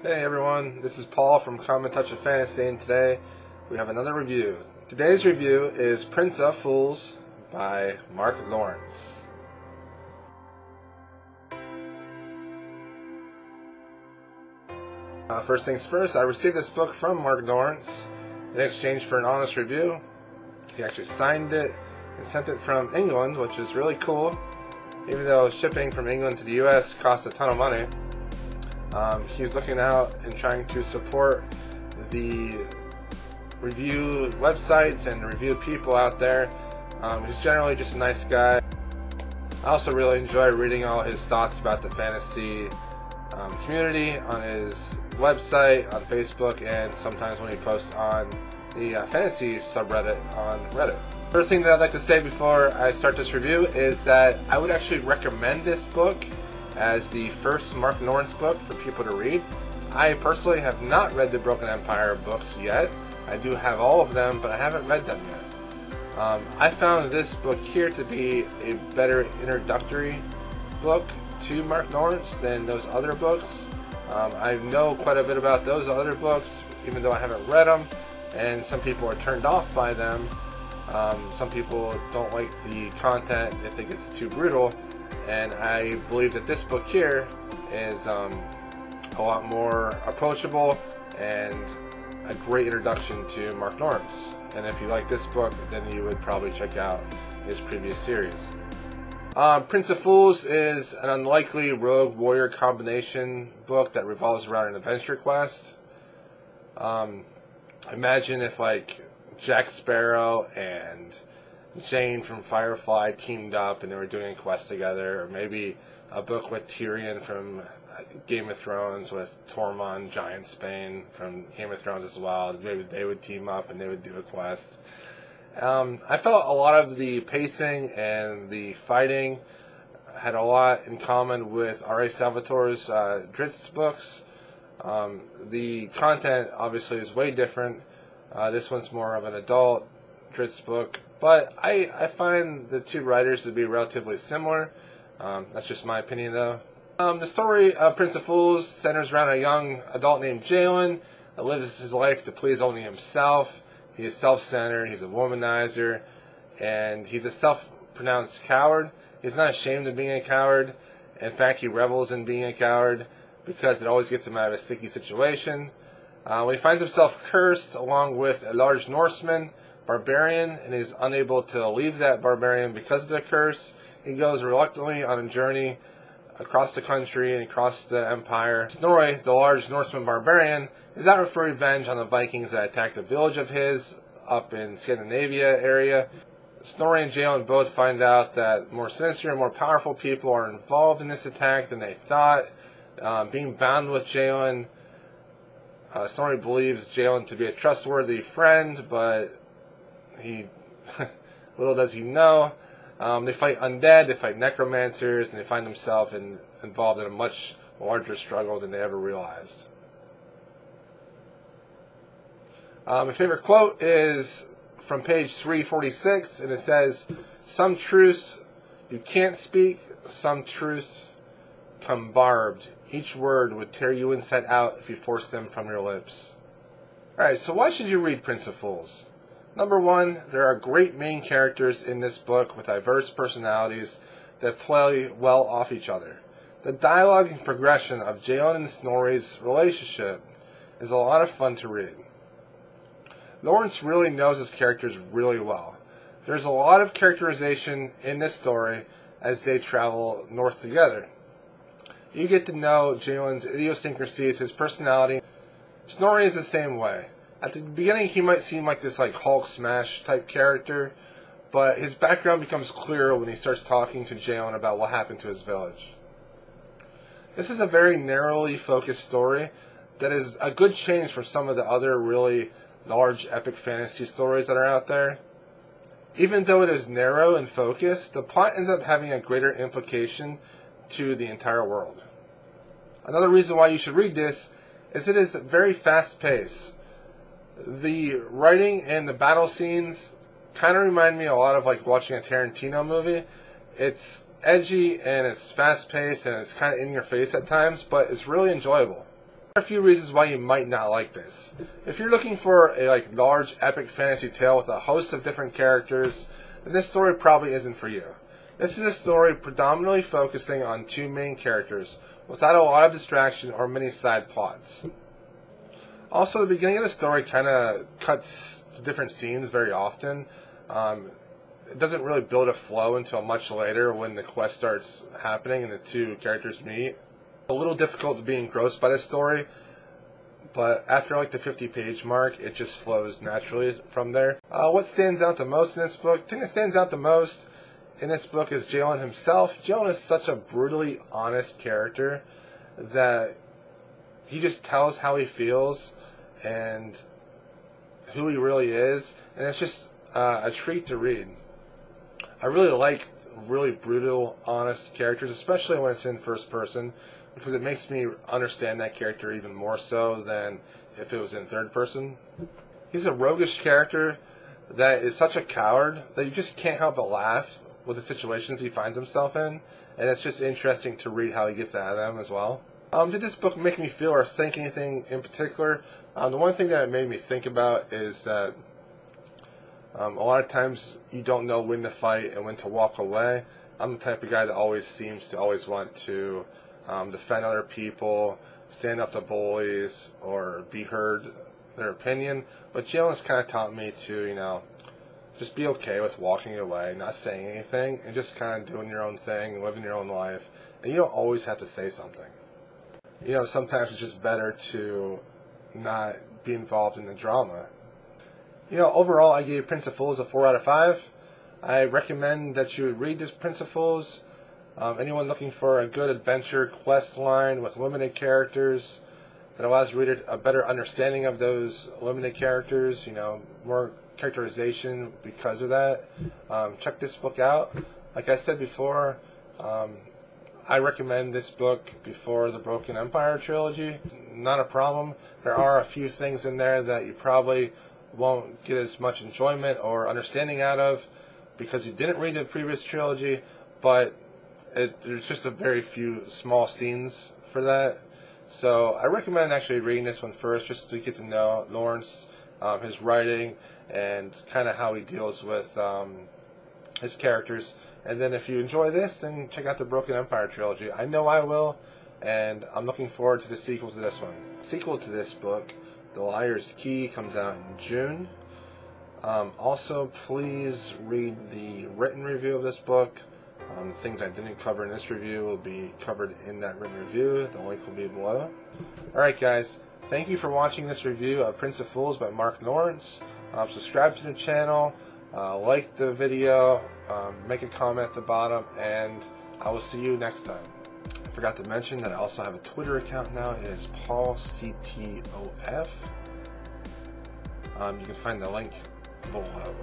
Hey everyone, this is Paul from Common Touch of Fantasy, and today we have another review. Today's review is Prince of Fools by Mark Lawrence. First things first, I received this book from Mark Lawrence in exchange for an honest review. He actually signed it and sent it from England, which is really cool, even though shipping from England to the US costs a ton of money. He's looking out and trying to support the review websites and review people out there. He's generally just a nice guy. I also really enjoy reading all his thoughts about the fantasy community on his website, on Facebook, and sometimes when he posts on the fantasy subreddit on Reddit. First thing that I'd like to say before I start this review is that I would actually recommend this book as the first Mark Lawrence book for people to read. I personally have not read the Broken Empire books yet. I do have all of them, but I haven't read them yet. I found this book here to be a better introductory book to Mark Lawrence than those other books. I know quite a bit about those other books, even though I haven't read them, and some people are turned off by them. Some people don't like the content if it gets too brutal. And I believe that this book here is a lot more approachable and a great introduction to Mark Lawrence. And if you like this book, then you would probably check out his previous series. Prince of Fools is an unlikely rogue warrior combination book that revolves around an adventure quest. Imagine if like Jack Sparrow and Jane from Firefly teamed up and they were doing a quest together, or maybe a book with Tyrion from Game of Thrones with Tormund Giantsbane from Game of Thrones as well. Maybe they would team up and they would do a quest. I felt a lot of the pacing and the fighting had a lot in common with R.A. Salvatore's Drizzt books. The content obviously is way different. This one's more of an adult Drizzt book, but I find the two writers to be relatively similar. That's just my opinion, though. The story of Prince of Fools centers around a young adult named Jalen that lives his life to please only himself. He is self-centered, he's a womanizer, and he's a self-pronounced coward. He's not ashamed of being a coward. In fact, he revels in being a coward because it always gets him out of a sticky situation. When he finds himself cursed along with a large Norseman barbarian and is unable to leave that barbarian because of the curse, he goes reluctantly on a journey across the country and across the empire. Snorri, the large Norseman barbarian, is out for revenge on the Vikings that attacked a village of his up in Scandinavia area. Snorri and Jalen both find out that more sinister and more powerful people are involved in this attack than they thought. Being bound with Jalen, Snorri believes Jalen to be a trustworthy friend, but little does he know, they fight undead, they fight necromancers, and they find themselves involved in a much larger struggle than they ever realized. My favorite quote is from page 346, and it says, "Some truths you can't speak, some truths come barbed. Each word would tear you inside out if you forced them from your lips." Alright, so why should you read Prince of Fools? Number one, there are great main characters in this book with diverse personalities that play well off each other. The dialogue and progression of Jalen and Snorri's relationship is a lot of fun to read. Lawrence really knows his characters really well. There's a lot of characterization in this story as they travel north together. You get to know Jalen's idiosyncrasies, his personality. Snorri is the same way. At the beginning, he might seem like this Hulk smash type character, but his background becomes clearer when he starts talking to Jalen about what happened to his village. This is a very narrowly focused story that is a good change from some of the other really large epic fantasy stories that are out there. Even though it is narrow and focused, the plot ends up having a greater implication to the entire world. Another reason why you should read this is it is very fast-paced. The writing and the battle scenes kind of remind me a lot of like watching a Tarantino movie. It's edgy and it's fast-paced and it's kind of in your face at times, but it's really enjoyable. There are a few reasons why you might not like this. If you're looking for a large epic fantasy tale with a host of different characters, then this story probably isn't for you. This is a story predominantly focusing on two main characters, without a lot of distraction or many side plots. Also, the beginning of the story kind of cuts to different scenes very often. It doesn't really build a flow until much later when the quest starts happening and the two characters meet. A little difficult to be engrossed by this story, but after the 50-page mark, it just flows naturally from there. What stands out the most in this book? The thing that stands out the most in this book is Jalen himself. Jalen is such a brutally honest character that he just tells how he feels and who he really is, and it's just a treat to read. I really like really brutal, honest characters, especially when it's in first person, because it makes me understand that character even more so than if it was in third person. He's a roguish character that is such a coward that you just can't help but laugh with the situations he finds himself in, and it's just interesting to read how he gets out of them as well. Did this book make me feel or think anything in particular? The one thing that it made me think about is that a lot of times you don't know when to fight and when to walk away. I'm the type of guy that always seems to always want to defend other people, stand up to bullies, or be heard their opinion. But Jalen's kind of taught me to, just be okay with walking away, not saying anything, and just kind of doing your own thing, living your own life. And you don't always have to say something. Sometimes it's just better to not be involved in the drama. Overall, I gave Prince of Fools a 4 out of 5. I recommend that you read this Prince of Fools. Anyone looking for a good adventure quest line with limited characters that allows the reader a better understanding of those limited characters, more characterization because of that, check this book out. Like I said before, I recommend this book before the Broken Empire trilogy. Not a problem. There are a few things in there that you probably won't get as much enjoyment or understanding out of because you didn't read the previous trilogy, but there's just a very few small scenes for that. So I recommend actually reading this one first just to get to know Lawrence, his writing, and kind of how he deals with his characters. And then if you enjoy this, then check out the Broken Empire trilogy. I know I will, and I'm looking forward to the sequel to this one. The sequel to this book, The Liar's Key, comes out in June. Also, please read the written review of this book. The things I didn't cover in this review will be covered in that written review. The link will be below. Alright guys, thank you for watching this review of Prince of Fools by Mark Lawrence. Subscribe to the channel, like the video, make a comment at the bottom, and I will see you next time. I forgot to mention that I also have a Twitter account now. It is PaulCTOF. You can find the link below.